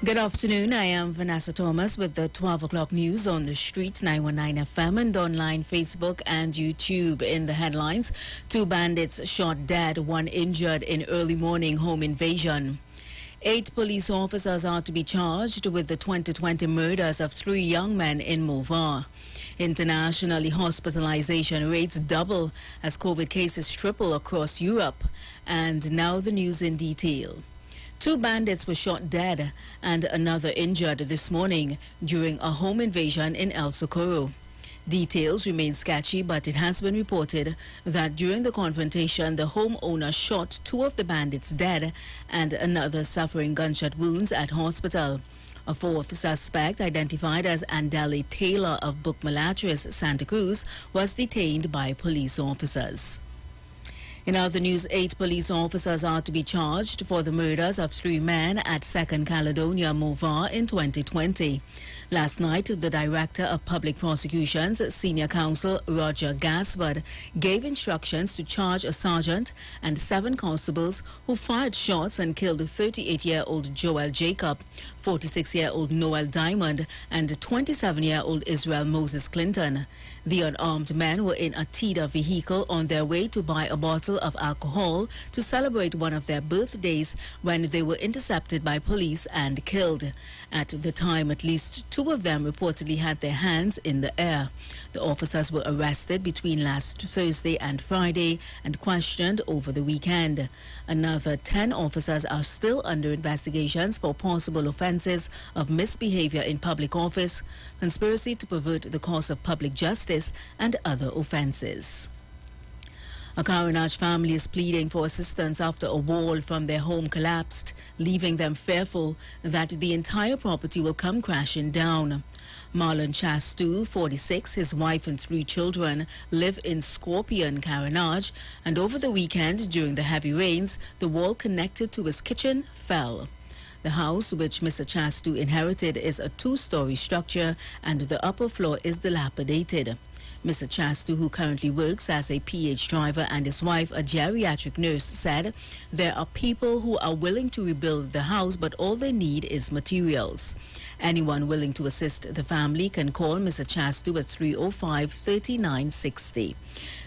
Good afternoon. I am VANSSA Thomas with the 12 o'clock news on the street, 919 FM and online, Facebook and YouTube. In the headlines, 2 bandits shot dead, 1 injured in early morning home invasion. 8 police officers are to be charged with the 2020 murders of 3 young men in Movar. Internationally, hospitalization rates double as COVID cases triple across Europe. And now the news in detail. 2 bandits were shot dead and another injured this morning during a home invasion in El Socorro. Details remain sketchy, but it has been reported that during the confrontation, the homeowner shot 2 of the bandits dead and another suffering gunshot wounds at hospital. A 4th suspect, identified as Andale Taylor of Bookmalatris, Santa Cruz, was detained by police officers. In other news, 8 police officers are to be charged for the murders of 3 men at 2nd Caledonia, Movar in 2020. Last night, the Director of Public Prosecutions, Senior Counsel Roger Gaspard, gave instructions to charge a sergeant and 7 constables who fired shots and killed 38-year-old Joel Jacob, 46-year-old Noel Diamond, and 27-year-old Israel Moses Clinton. The unarmed men were in a Tida vehicle on their way to buy a bottle of alcohol to celebrate one of their birthdays when they were intercepted by police and killed. At the time, at least 2 of them reportedly had their hands in the air. The officers were arrested between last Thursday and Friday and questioned over the weekend. Another 10 officers are still under investigations for possible offenses of misbehavior in public office, conspiracy to pervert the course of public justice, and other offenses. A Karanaj family is pleading for assistance after a wall from their home collapsed, leaving them fearful that the entire property will come crashing down. Marlon Chastu, 46, his wife and 3 children live in Scorpion, Karanaj, and over the weekend during the heavy rains, the wall connected to his kitchen fell. The house, which Mr. Chastu inherited, is a 2-story structure and the upper floor is dilapidated. Mr. Chastu, who currently works as a PH driver, and his wife, a geriatric nurse, said there are people who are willing to rebuild the house, but all they need is materials. Anyone willing to assist the family can call Mr. Chastu at 305-3960.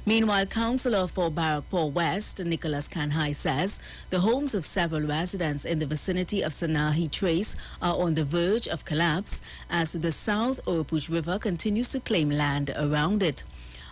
Meanwhile, Councillor for Barrackpore West, Nicholas Kanhai, says the homes of several residents in the vicinity of Sanahi Trace are on the verge of collapse as the South Oropouche River continues to claim land around it.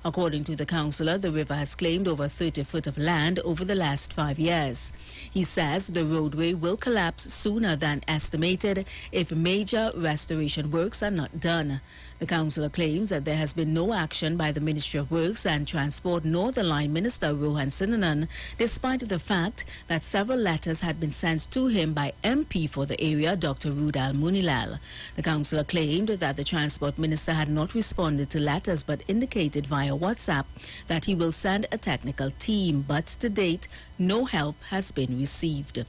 According to the councillor, the river has claimed over 30 foot of land over the last 5 years. He says the roadway will collapse sooner than estimated if major restoration works are not done. The councillor claims that there has been no action by the Ministry of Works and Transport nor the Line Minister Rohan Sinanan, despite the fact that several letters had been sent to him by MP for the area, Dr. Rudal Munilal. The councillor claimed that the Transport Minister had not responded to letters but indicated via WhatsApp that he will send a technical team, but to date, no help has been received.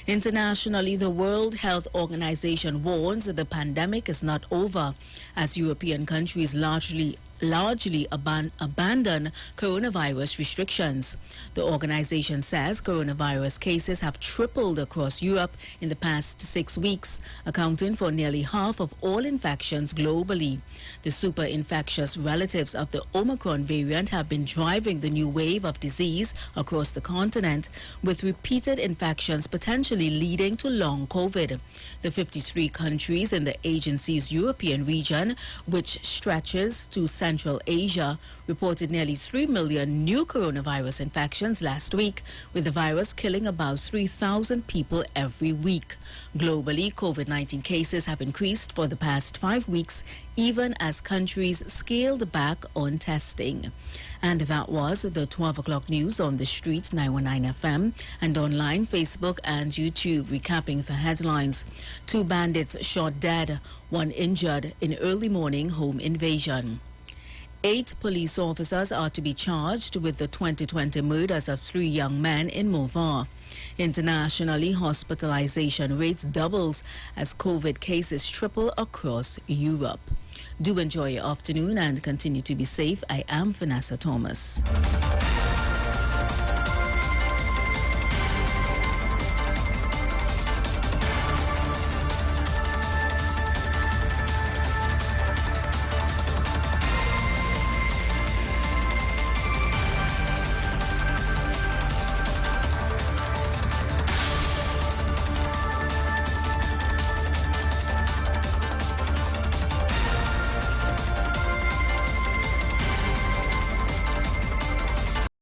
Internationally, the World Health Organization warns that the pandemic is not over as European countries largely abandon coronavirus restrictions. The organization says coronavirus cases have tripled across Europe in the past 6 weeks, accounting for nearly half of all infections globally. The super infectious relatives of the Omicron variant have been driving the new wave of disease across the continent, with repeated infections potentially leading to long COVID. The 53 countries in the agency's European region, which stretches to Central Asia, reported nearly 3 million new coronavirus infections last week, with the virus killing about 3,000 people every week. Globally, COVID-19 cases have increased for the past 5 weeks, even as countries scaled back on testing. And that was the 12 o'clock news on the street, 919 FM, and online, Facebook and YouTube. Recapping the headlines: 2 bandits shot dead, 1 injured in early morning home invasion. 8 police officers are to be charged with the 2020 murders of 3 young men in Movar. Internationally, hospitalization rates doubles as COVID cases triple across Europe. Do enjoy your afternoon and continue to be safe. I am VANSSA Thomas.